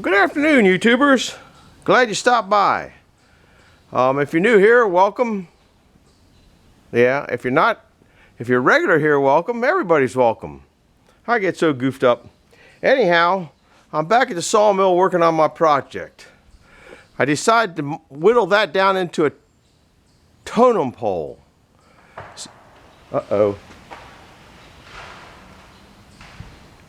Good afternoon, YouTubers. Glad you stopped by. If you're new here, welcome. Yeah, if you're regular here, welcome. Everybody's welcome. I get so goofed up. Anyhow, I'm back at the sawmill working on my project. I decided to whittle that down into a totem pole. Uh-oh.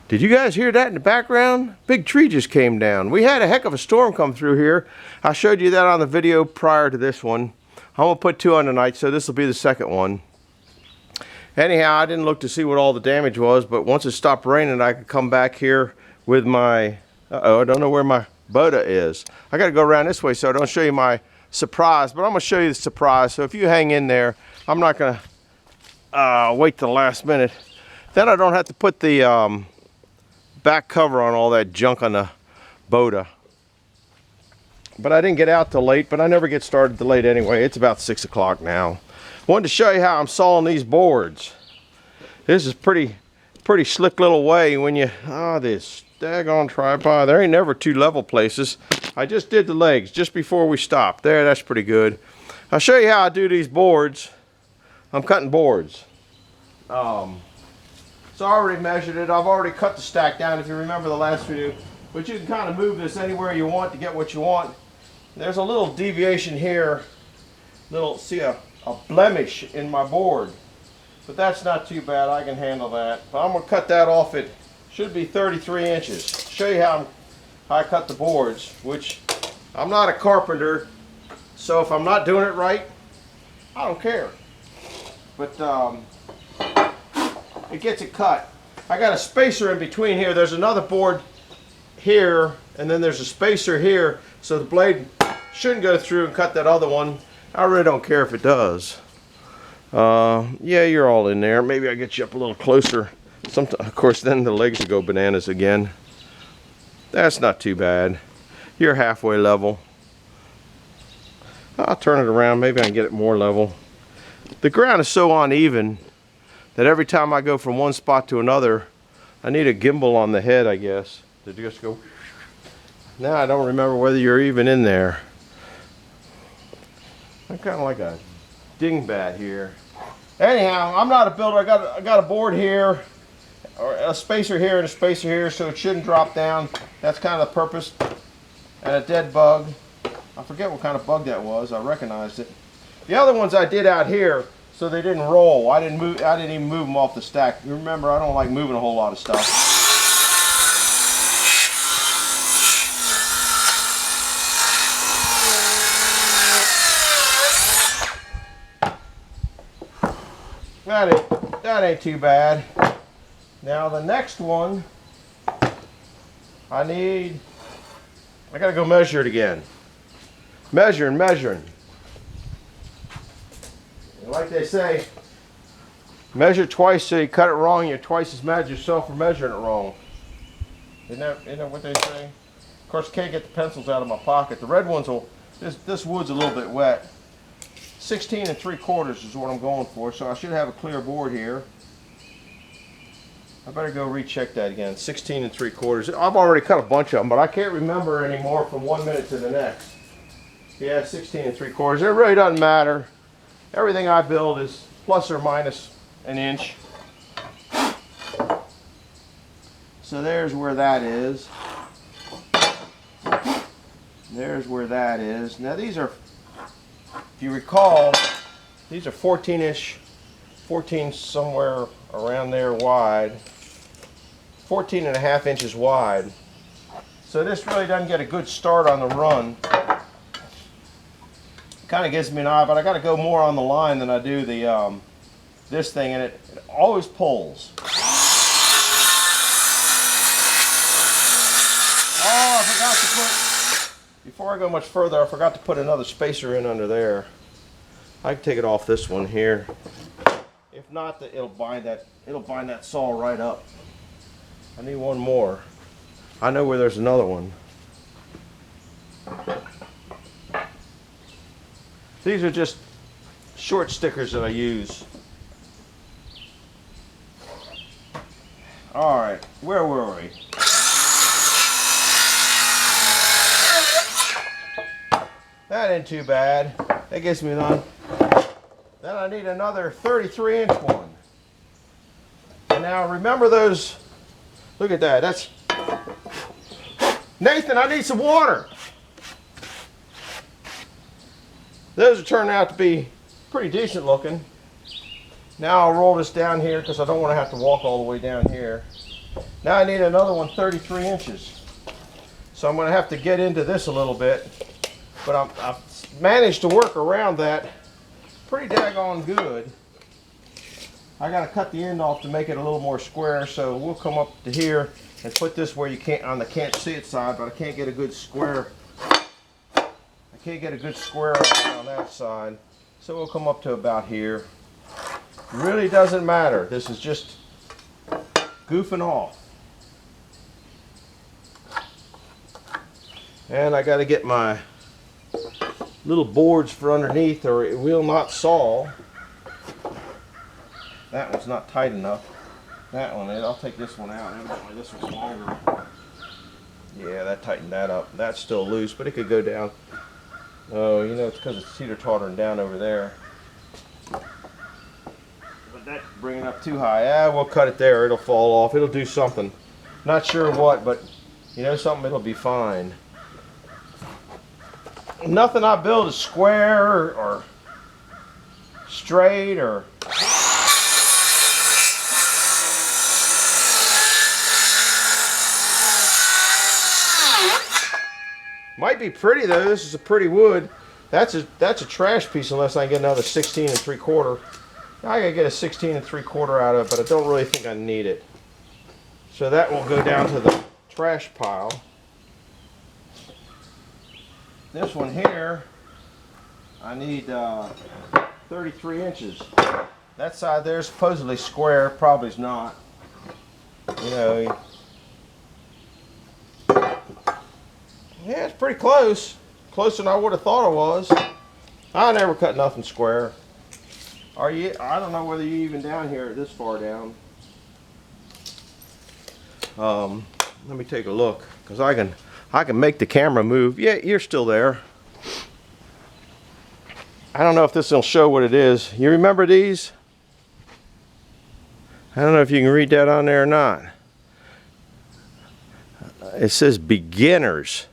Did you guys hear that in the background? Big tree just came down. We had a heck of a storm come through here. I showed you that on the video prior to this one. I'm gonna put two on tonight, so this will be the second one. Anyhow, I didn't look to see what all the damage was, but once it stopped raining, I could come back here with my, I don't know where my boda is. I gotta go around this way so I don't show you my surprise, but I'm gonna show you the surprise. So if you hang in there, I'm not gonna wait till the last minute. Then I don't have to put the back cover on all that junk on the boda. But I didn't get out till late, but I never get started till late anyway. It's about 6 o'clock now. Wanted to show you how I'm sawing these boards. This is pretty slick little way when you, this daggone tripod. There ain't never two level places. I just did the legs just before we stopped. There, that's pretty good. I'll show you how I do these boards. I'm cutting boards. So I already measured it. I've already cut the stack down if you remember the last video. But you can kind of move this anywhere you want to get what you want. There's a little deviation here. See a blemish in my board. But that's not too bad. I can handle that. But I'm going to cut that off. It should be 33 inches. Show you how I cut the boards, which I'm not a carpenter. So if I'm not doing it right, I don't care. But it gets it cut. I got a spacer in between here. There's another board here, and then there's a spacer here, so the blade shouldn't go through and cut that other one. I really don't care if it does. Yeah, you're all in there. Maybe I get you up a little closer. Of course, then the legs will go bananas again. That's not too bad. You're halfway level. I'll turn it around. Maybe I can get it more level. The ground is so uneven that every time I go from one spot to another, I need a gimbal on the head, I guess, to just go. Now I don't remember whether you're even in there. I'm kind of like a dingbat here. Anyhow, I'm not a builder. I got a board here, or a spacer here and a spacer here, so it shouldn't drop down. That's kind of the purpose. And a dead bug. I forget what kind of bug that was. I recognized it. The other ones I did out here, so they didn't roll. I didn't even move them off the stack. You remember, I don't like moving a whole lot of stuff. That ain't too bad. Now the next one, I gotta go measure it again. Measuring. Like they say, measure twice so you cut it wrong, you're twice as mad at yourself for measuring it wrong. Isn't that what they say? Of course, I can't get the pencils out of my pocket. The red ones this wood's a little bit wet. 16 3/4 is what I'm going for, so I should have a clear board here. I better go recheck that again. 16 3/4. I've already cut a bunch of them, but I can't remember anymore from 1 minute to the next. Yeah, 16 3/4. It really doesn't matter. Everything I build is plus or minus an inch. So there's where that is. There's where that is. Now these are, if you recall, these are 14-ish, 14 somewhere around there wide. 14.5 inches wide. So this really doesn't get a good start on the run. Kind of gives me an eye, but I got to go more on the line than I do the this thing, and it always pulls. Oh, I forgot to put, before I go much further, I forgot to put another spacer in under there. I can take it off this one here. If not, it'll bind that saw right up. I need one more. I know where there's another one. These are just short stickers that I use. All right, where were we? That ain't too bad. That gives me none. Then I need another 33-inch one. And now remember those, look at that, that's, Nathan, I need some water. Those are turning out to be pretty decent looking. Now I'll roll this down here because I don't want to have to walk all the way down here. Now I need another one 33 inches. So I'm going to have to get into this a little bit. But I've managed to work around that pretty daggone good. I got to cut the end off to make it a little more square, so we'll come up to here and put this where you can't, on the can't see it side, but I can't get a good square. I can't get a good square on that side, so we'll come up to about here. Really doesn't matter. This is just goofing off. And I got to get my little boards for underneath or it will not saw. That one's not tight enough. That one is. I'll take this one out. Evidently this one's longer. Yeah, that tightened that up. That's still loose, but it could go down. Oh, you know, it's because it's cedar tottering down over there. But that's bringing it up too high. Ah, we'll cut it there. It'll fall off. It'll do something. Not sure what, but you know something, it'll be fine. Nothing I build is square or straight or might be pretty though. This is a pretty wood. That's a trash piece unless I get another 16 3/4. I gotta get a 16 3/4 out of it, but I don't really think I need it. So that will go down to the trash pile. This one here, I need 33 inches. That side there is supposedly square, probably is not. You know, yeah, it's pretty close. Closer than I would have thought it was. I never cut nothing square. Are you? I don't know whether you're even down here this far down. Let me take a look, because I can make the camera move. Yeah, you're still there. I don't know if this will show what it is. You remember these? I don't know if you can read that on there or not. It says beginners.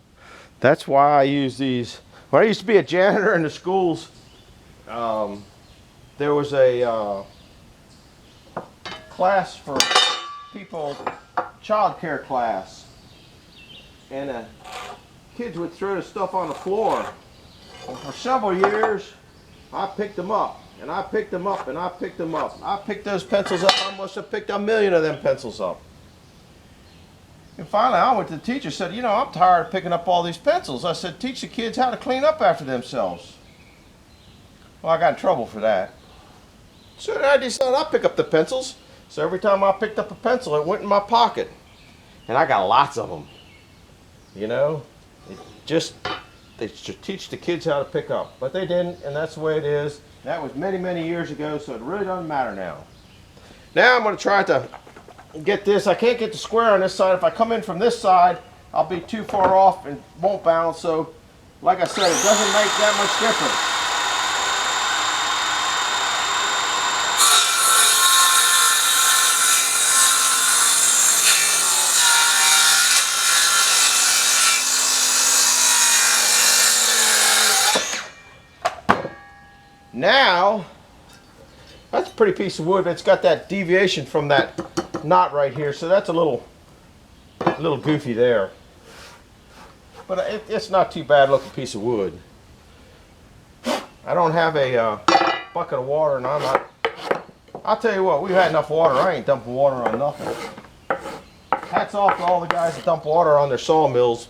That's why I use these. When I used to be a janitor in the schools, there was a class for people, child care class. And kids would throw the stuff on the floor. And for several years, I picked them up, and I picked them up, and I picked them up. I picked those pencils up. I must have picked a million of them pencils up. And finally, I went to the teacher and said, you know, I'm tired of picking up all these pencils. I said, teach the kids how to clean up after themselves. Well, I got in trouble for that. So then I decided I'd pick up the pencils. So every time I picked up a pencil, it went in my pocket. And I got lots of them. You know, they should teach the kids how to pick up, but they didn't, and that's the way it is. That was many, many years ago, so it really doesn't matter now. Now I'm going to try to get this. I can't get the square on this side. If I come in from this side, I'll be too far off and won't balance. So, like I said, it doesn't make that much difference. Now, that's a pretty piece of wood, but it's got that deviation from that knot right here, so that's a little goofy there. But it's not too bad looking piece of wood. I don't have a bucket of water, and I'll tell you what, we've had enough water. I ain't dumping water on nothing. Hats off to all the guys that dump water on their sawmills.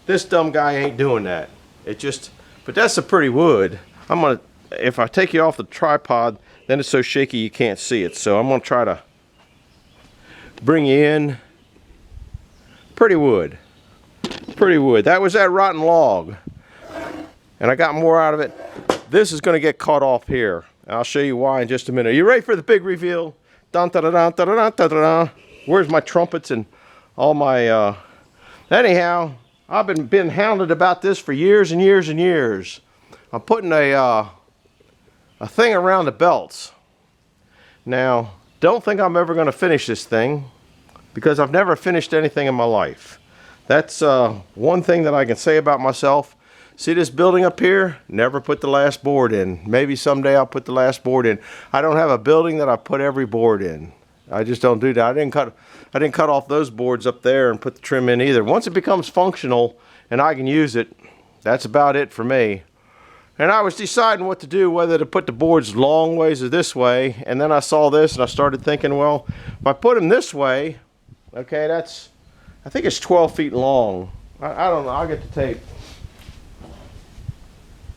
This dumb guy ain't doing that. But that's a pretty wood. If I take you off the tripod, then it's so shaky you can't see it. So I'm going to try to bring you in. Pretty wood. Pretty wood. That was that rotten log. And I got more out of it. This is going to get cut off here. And I'll show you why in just a minute. Are you ready for the big reveal? Dun, da, da, da, da, da, da, da, da. Where's my trumpets and all my... Anyhow, I've been hounded about this for years and years and years. I'm putting a thing around the belts. Now, don't think I'm ever going to finish this thing, because I've never finished anything in my life. That's one thing that I can say about myself. See this building up here? Never put the last board in. Maybe someday I'll put the last board in. I don't have a building that I put every board in. I just don't do that. I didn't cut off those boards up there and put the trim in either. Once it becomes functional and I can use it, that's about it for me. And I was deciding what to do, whether to put the boards long ways or this way. And then I saw this and I started thinking, well, if I put them this way, okay, I think it's 12 feet long. I don't know, I'll get the tape.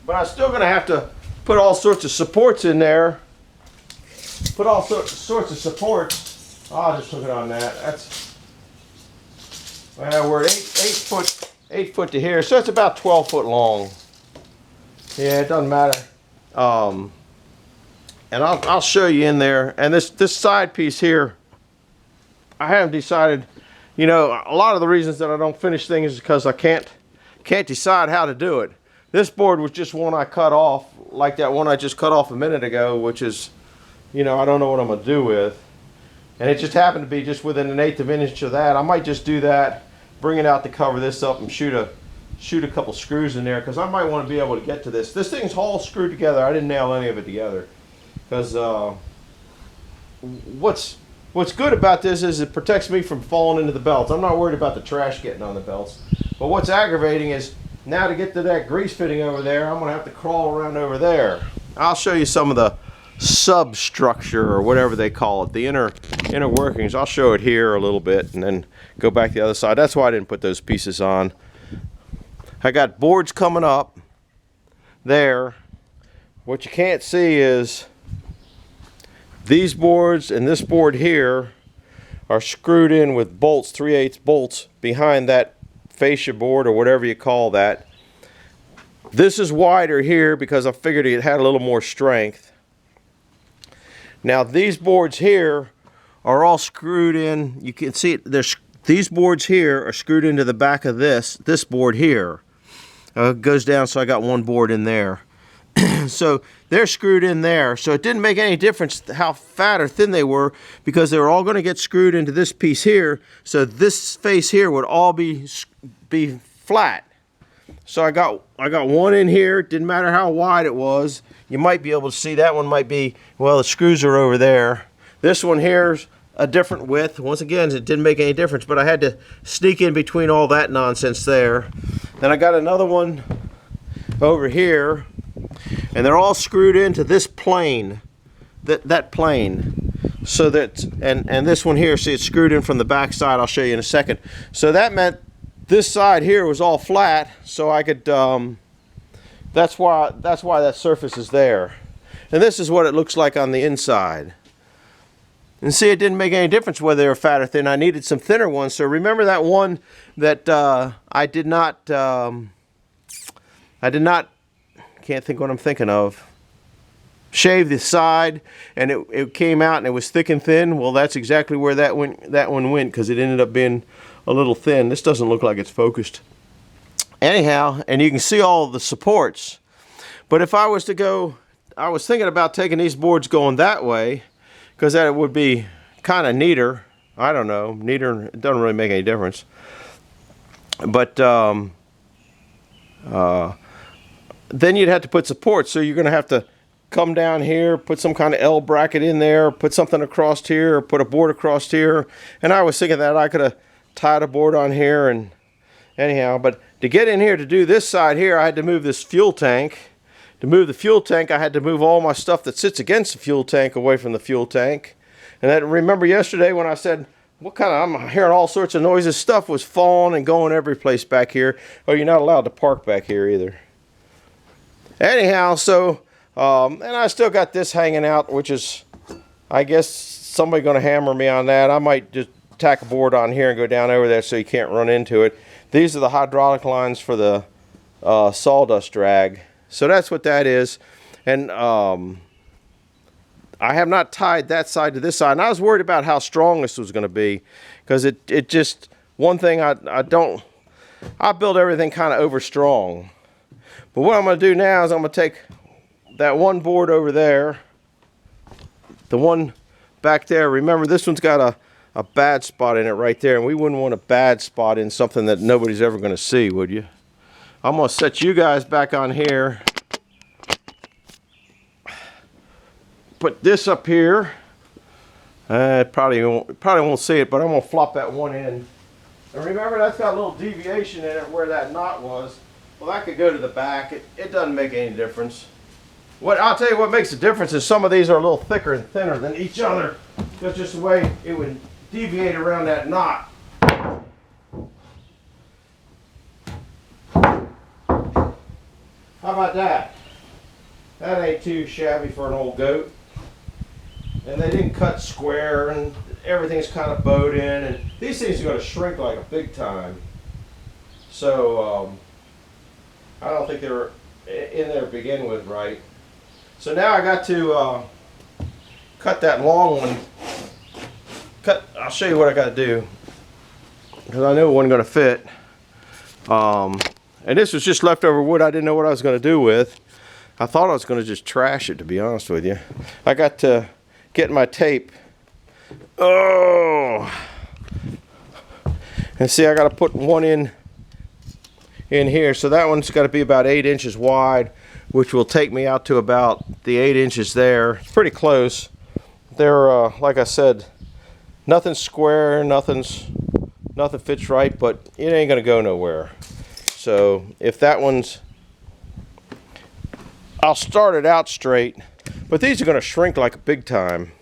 But I'm still gonna have to put all sorts of supports in there. Put all sorts of supports. I'll just hook it on that. That's, well, we're 8 foot to here, so it's about 12 foot long. Yeah, it doesn't matter. And I'll show you in there. And this side piece here, I haven't decided. You know, a lot of the reasons that I don't finish things is because I can't decide how to do it. This board was just one I cut off, like that one I just cut off a minute ago, which is, you know, I don't know what I'm gonna do with. And it just happened to be just within 1/8 of an inch of that. I might just do that, bring it out to cover this up and shoot a couple screws in there, because I might want to be able to get to this. This thing's all screwed together. I didn't nail any of it together. Because what's good about this is it protects me from falling into the belts. I'm not worried about the trash getting on the belts. But what's aggravating is, now to get to that grease fitting over there, I'm going to have to crawl around over there. I'll show you some of the substructure, or whatever they call it, the inner workings. I'll show it here a little bit and then go back the other side. That's why I didn't put those pieces on. I got boards coming up there. What you can't see is these boards and this board here are screwed in with bolts, 3/8 bolts, behind that fascia board, or whatever you call that. This is wider here because I figured it had a little more strength. Now these boards here are all screwed in. You can see it. These boards here are screwed into the back of this board here. It goes down, so I got one board in there. So they're screwed in there. So it didn't make any difference how fat or thin they were, because they were all going to get screwed into this piece here. So this face here would all be flat. So I got one in here. It didn't matter how wide it was. You might be able to see that one might be, well, the screws are over there. This one here's a different width. Once again, it didn't make any difference, but I had to sneak in between all that nonsense there. Then I got another one over here, and they're all screwed into this plane, that plane. So that, and this one here, see, it's screwed in from the back side. I'll show you in a second. So that meant this side here was all flat, so I could, that's why that surface is there. And this is what it looks like on the inside. And see, it didn't make any difference whether they were fat or thin. I needed some thinner ones. So remember that one that I did not, can't think what I'm thinking of, shave the side, and it came out and it was thick and thin. Well, that's exactly where that one went, because it ended up being a little thin. This doesn't look like it's focused. Anyhow, and you can see all of the supports. But if I was to go, I was thinking about taking these boards going that way, because that would be kind of neater. I don't know, neater, it doesn't really make any difference. But then you'd have to put supports, so you're going to have to come down here, put some kind of L bracket in there, put something across here, or put a board across here. And I was thinking that I could have tied a board on here, and anyhow, but to get in here to do this side here, I had to move this fuel tank. To move the fuel tank, I had to move all my stuff that sits against the fuel tank away from the fuel tank. And then remember yesterday when I said, what kind of, I'm hearing all sorts of noises, stuff was falling and going every place back here. Oh, you're not allowed to park back here either. Anyhow, so, and I still got this hanging out, which is, I guess somebody going to hammer me on that. I might just tack a board on here and go down over there so you can't run into it. These are the hydraulic lines for the sawdust drag. So that's what that is. And I have not tied that side to this side. And I was worried about how strong this was going to be, because it just, one thing I don't, I build everything kind of over strong. But what I'm going to do now is I'm going to take that one board over there, the one back there. Remember, this one's got a bad spot in it right there, and we wouldn't want a bad spot in something that nobody's ever going to see, would you? I'm going to set you guys back on here. Put this up here. Probably won't see it, but I'm going to flop that one in. And remember, that's got a little deviation in it where that knot was. Well, that could go to the back. It doesn't make any difference. I'll tell you what makes a difference is some of these are a little thicker and thinner than each other. That's just the way it would deviate around that knot. How about that? That ain't too shabby for an old goat. And they didn't cut square, and everything's kind of bowed in, and these things are going to shrink like a big time. So I don't think they were in there to begin with right. So now I got to cut that long one. I'll show you what I got to do, because I knew it wasn't going to fit. And this was just leftover wood I didn't know what I was going to do with. I thought I was going to just trash it, to be honest with you. I got to get my tape. Oh! And see, I got to put one in here. So that one's got to be about 8 inches wide, which will take me out to about the 8 inches there. It's pretty close. They're, like I said, nothing's square, nothing fits right, but it ain't going to go nowhere. So if that one's, I'll start it out straight, but these are going to shrink like a big time.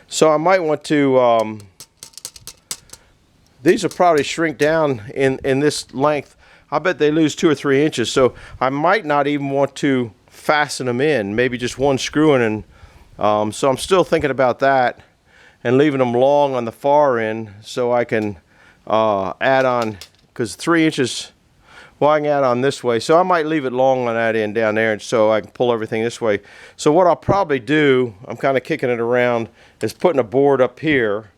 So I might want to, these will probably shrink down in this length. I bet they lose 2 or 3 inches. So I might not even want to fasten them in, maybe just one screw in. And so I'm still thinking about that and leaving them long on the far end so I can add on, because 3 inches, well, I can add on this way. So I might leave it long on that end down there, and so I can pull everything this way. So what I'll probably do, I'm kind of kicking it around, is putting a board up here.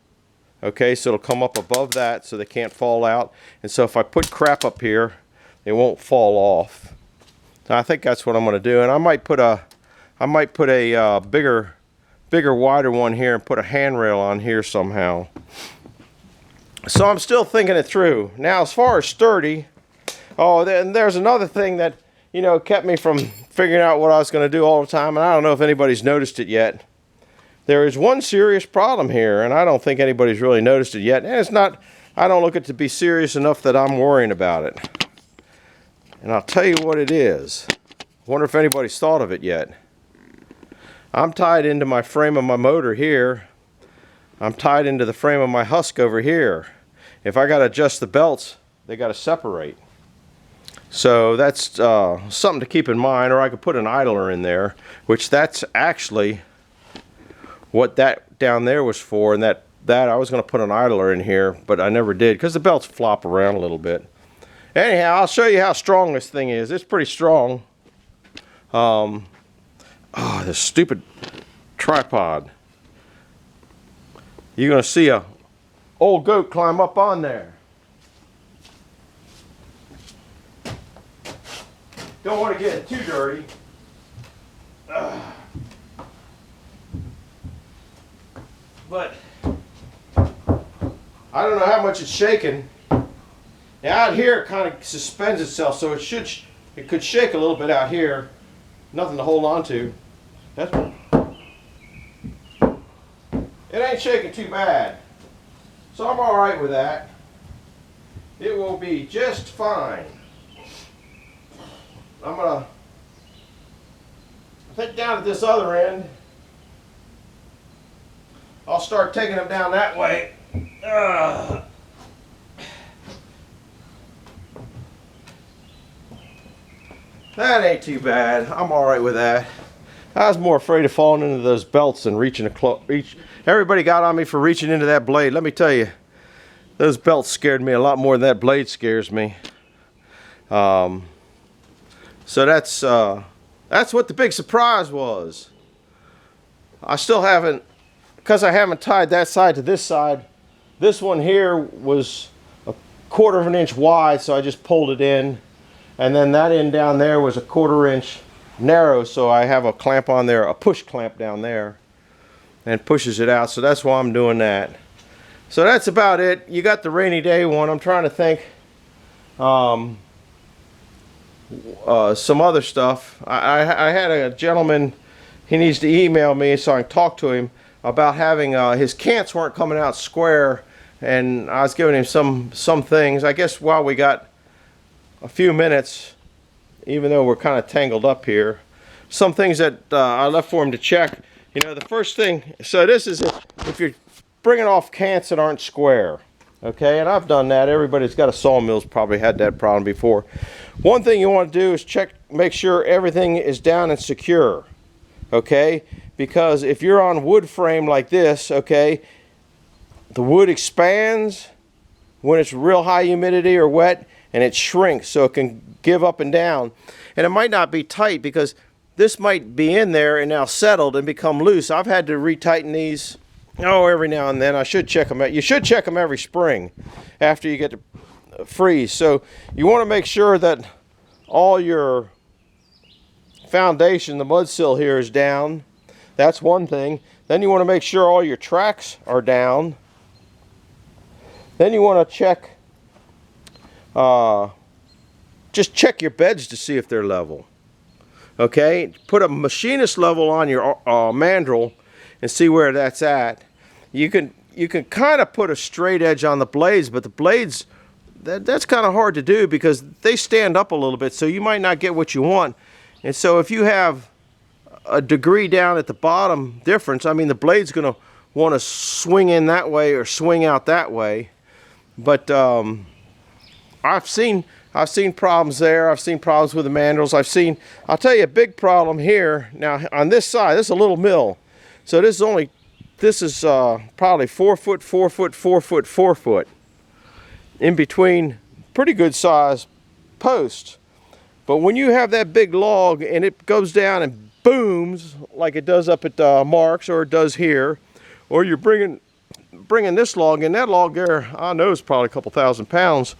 Okay, so it'll come up above that so they can't fall out. And so if I put crap up here, it won't fall off. So I think that's what I'm going to do. And I might put a bigger, wider one here and put a handrail on here somehow. So I'm still thinking it through. Now, as far as sturdy, oh, then there's another thing that, you know, kept me from figuring out what I was going to do all the time, and I don't know if anybody's noticed it yet. There is one serious problem here, and I don't think anybody's really noticed it yet. And it's not, I don't look at it to be serious enough that I'm worrying about it. And I'll tell you what it is. I wonder if anybody's thought of it yet. I'm tied into my frame of my motor here. I'm tied into the frame of my husk over here. If I got to adjust the belts, they got to separate. So that's something to keep in mind, or I could put an idler in there, which that's actually what that down there was for, and that I was going to put an idler in here, but I never did because the belts flop around a little bit. Anyhow, I'll show you how strong this thing is. It's pretty strong. Oh, this stupid tripod. You're going to see a old goat climb up on there. Don't want to get it too dirty. But I don't know how much it's shaking. Now out here it kind of suspends itself, so it could shake a little bit out here. Nothing to hold on to. It ain't shaking too bad. So I'm all right with that. It will be just fine. I'm gonna take down at this other end. I'll start taking them down that way. That ain't too bad. I'm all right with that. I was more afraid of falling into those belts than reaching everybody got on me for reaching into that blade. Let me tell you, those belts scared me a lot more than that blade scares me. So that's what the big surprise was. I still haven't, because I haven't tied that side to this side. This one here was 1/4 of an inch wide, so I just pulled it in. And then that end down there was a 1/4 inch narrow, so I have a clamp on there, a push clamp down there, and pushes it out. So that's why I'm doing that. So that's about it. You got the rainy day one. I'm trying to think some other stuff. I had a gentleman, he needs to email me so I can talk to him about having his cants weren't coming out square, and I was giving him some things. I guess while we got a few minutes, even though we're kind of tangled up here, some things that I left for him to check. You know, the first thing, so this is if you're bringing off cants that aren't square, okay, and I've done that. Everybody's got a sawmill's probably had that problem before. One thing you want to do is check, make sure everything is down and secure, okay, because if you're on wood frame like this, okay, the wood expands when it's real high humidity or wet, and it shrinks, so it can give up and down, and it might not be tight because this might be in there and now settled and become loose. I've had to retighten these every now and then. I should check them out. You should check them every spring after you get to freeze. So you want to make sure that all your foundation, the mud sill here, is down. That's one thing. Then you want to make sure all your tracks are down. Then you want to check, just check your beds to see if they're level. Okay, put a machinist level on your mandrel and see where that's at. You can kind of put a straight edge on the blades, but the blades, that's kind of hard to do because they stand up a little bit, so you might not get what you want. And so if you have a degree down at the bottom difference, I mean, the blade's going to want to swing in that way or swing out that way. But I've seen problems there. I've seen problems with the mandrels. I'll tell you a big problem here. Now on this side, this is a little mill. So this is probably 4 foot, 4 foot, 4 foot, 4 foot. In between pretty good size posts. But when you have that big log and it goes down and booms like it does up at Mark's or it does here, or you're bringing this log in, that log there, I know is probably a couple thousand pounds.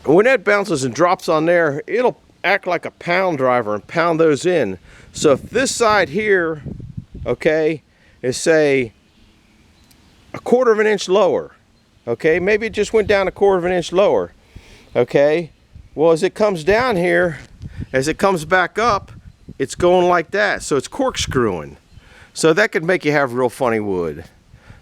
When that bounces and drops on there, it'll act like a pound driver and pound those in. So if this side here, okay, is say 1/4 of an inch lower, okay, maybe it just went down 1/4 of an inch lower, okay, well, as it comes down here, as it comes back up, it's going like that, so it's corkscrewing. So that could make you have real funny wood.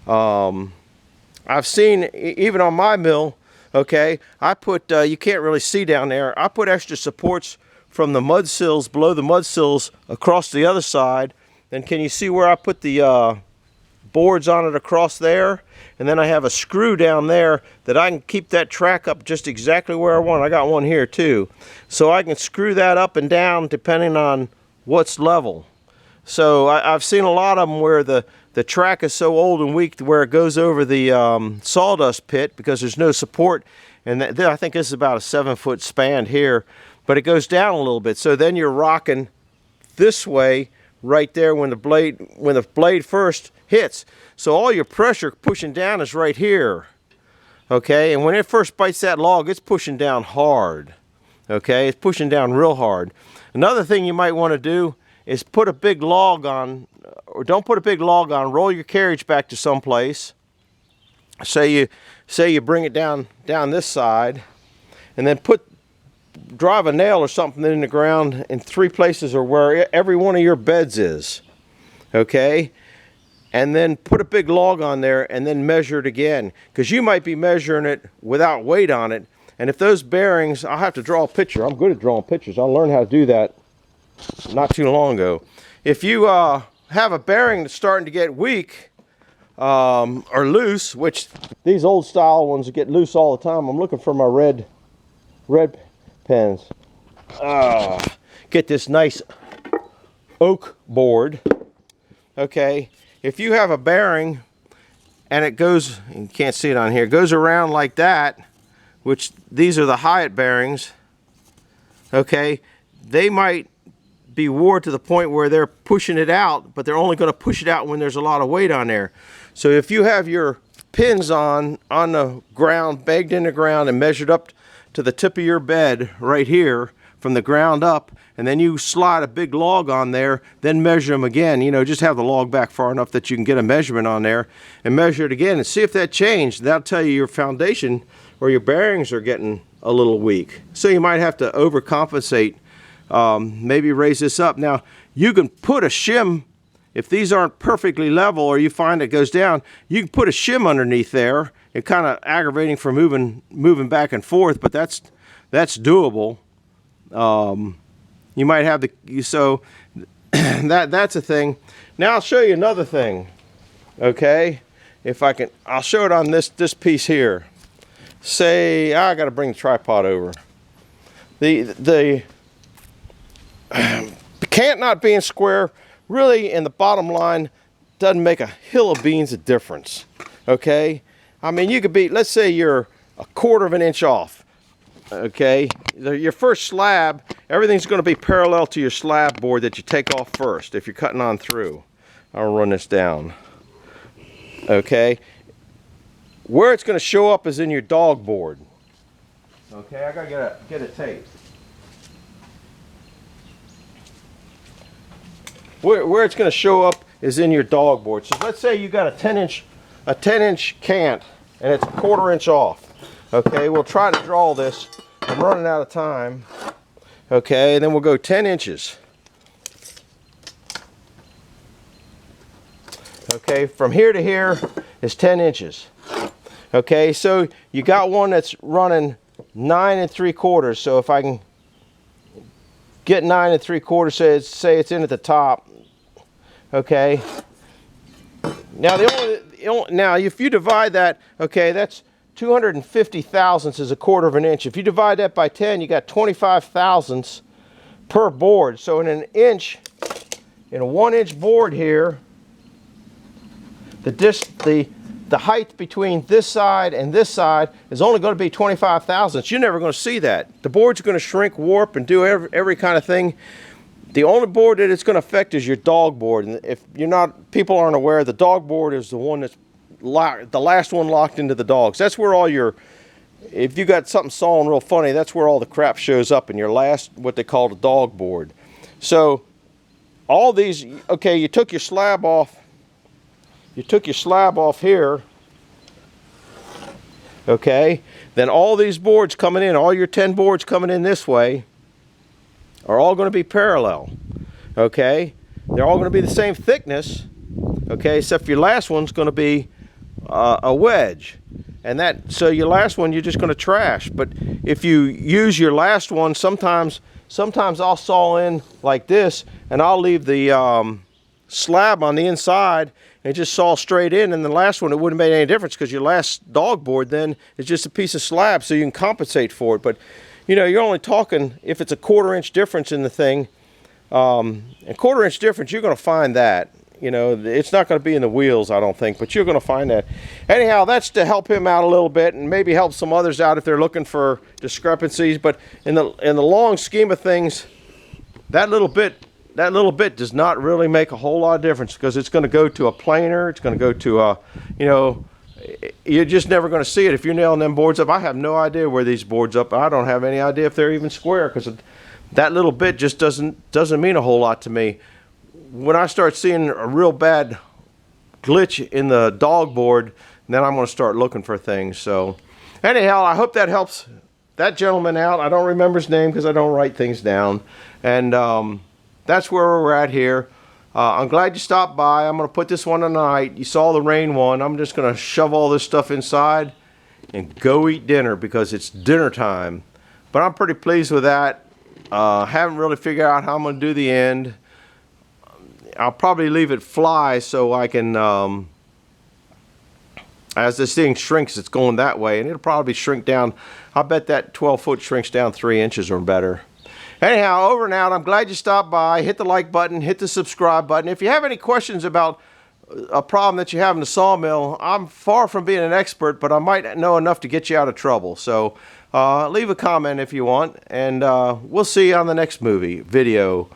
I've seen, even on my mill, okay, I put, you can't really see down there, I put extra supports from the mud sills, below the mud sills, across the other side. Then can you see where I put the boards on it across there? And then I have a screw down there that I can keep that track up just exactly where I want. I got one here too. So I can screw that up and down depending on what's level. So I've seen a lot of them where the track is so old and weak where it goes over the sawdust pit because there's no support. And I think this is about a 7-foot span here, but it goes down a little bit. So then you're rocking this way right there when the blade first hits. So all your pressure pushing down is right here. Okay, and when it first bites that log, it's pushing down hard. Okay, it's pushing down real hard. Another thing you might want to do is put a big log on, or don't put a big log on, roll your carriage back to someplace. Say you bring it down this side, and then drive a nail or something in the ground in 3 places or where every one of your beds is. Okay, and then put a big log on there and then measure it again, because you might be measuring it without weight on it. And if those bearings, I'll have to draw a picture. I'm good at drawing pictures. I learned how to do that not too long ago. If you have a bearing that's starting to get weak or loose, which these old style ones get loose all the time. I'm looking for my red pens. Get this nice oak board. Okay, if you have a bearing and it goes, you can't see it on here, it goes around like that, which these are the Hyatt bearings, okay, they might be wore to the point where they're pushing it out, but they're only going to push it out when there's a lot of weight on there. So if you have your pins on the ground, begged in the ground, and measured up to the tip of your bed right here from the ground up, and then you slide a big log on there, then measure them again. You know, just have the log back far enough that you can get a measurement on there and measure it again and see if that changed. That'll tell you your foundation or your bearings are getting a little weak. So you might have to overcompensate, maybe raise this up. Now, you can put a shim, if these aren't perfectly level or you find it goes down, you can put a shim underneath there. It's kind of aggravating for moving back and forth, but that's doable. You might have so that's a thing. Now I'll show you another thing. Okay, if I can, I'll show it on this piece here. Say I got to bring the tripod over. The cant not being square really in the bottom line doesn't make a hill of beans of difference. Okay, I mean, you could be, let's say you're a quarter of an inch off. Okay, your first slab, everything's going to be parallel to your slab board that you take off first if you're cutting on through. I'll run this down. Okay, where it's going to show up is in your dog board. Okay, I gotta get a tape. Where it's going to show up is in your dog board. So let's say you got a 10 inch cant and it's a quarter inch off. Okay, we'll try to draw this. I'm running out of time. Okay, and then we'll go 10 inches. Okay, from here to here is 10 inches. Okay, so you got one that's running 9 3/4. So if I can get 9 3/4, say it's in at the top. Okay. Now now if you divide that, okay, that's 250 thousandths is a quarter of an inch. If you divide that by 10, you got 25 thousandths per board. So in an inch, in a 1 inch board here, the height between this side and this side is only going to be 25 thousandths. You're never going to see that. The board's going to shrink, warp, and do every kind of thing. The only board that it's going to affect is your dog board. And if people aren't aware, the dog board is the one that's the last one locked into the dogs. That's where all your, if you got something sawing real funny, that's where all the crap shows up in your last, what they call the dog board. So all these, okay, you took your slab off here, okay, then all these boards coming in, all your 10 boards coming in this way are all going to be parallel. Okay, they're all going to be the same thickness, okay, except your last one's going to be a wedge, and so your last one you're just going to trash. But if you use your last one, sometimes I'll saw in like this, and I'll leave the slab on the inside and just saw straight in, and the last one it wouldn't make any difference because your last dog board then is just a piece of slab, so you can compensate for it. But you know, you're only talking, if it's a quarter inch difference in the thing, a quarter inch difference, you're going to find that. You know, it's not going to be in the wheels, I don't think, but you're going to find that. Anyhow, that's to help him out a little bit and maybe help some others out if they're looking for discrepancies. But in the long scheme of things, that little bit does not really make a whole lot of difference because it's going to go to a planer. It's going to go to a, you know, you're just never going to see it if you're nailing them boards up. I have no idea where these boards up. I don't have any idea if they're even square because that little bit just doesn't mean a whole lot to me. When I start seeing a real bad glitch in the dog board, then I'm going to start looking for things. So anyhow, I hope that helps that gentleman out. I don't remember his name because I don't write things down. And that's where we're at here. I'm glad you stopped by. I'm going to put this one tonight. You saw the rain one. I'm just going to shove all this stuff inside and go eat dinner because it's dinner time. But I'm pretty pleased with that. Haven't really figured out how I'm going to do the end. I'll probably leave it fly so I can, as this thing shrinks, it's going that way, and it'll probably shrink down. I bet that 12-foot shrinks down 3 inches or better. Anyhow, over and out. I'm glad you stopped by. Hit the like button, hit the subscribe button. If you have any questions about a problem that you have in the sawmill, I'm far from being an expert, but I might know enough to get you out of trouble. So leave a comment if you want, and we'll see you on the next video,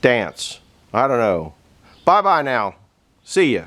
dance. I don't know. Bye-bye now. See ya.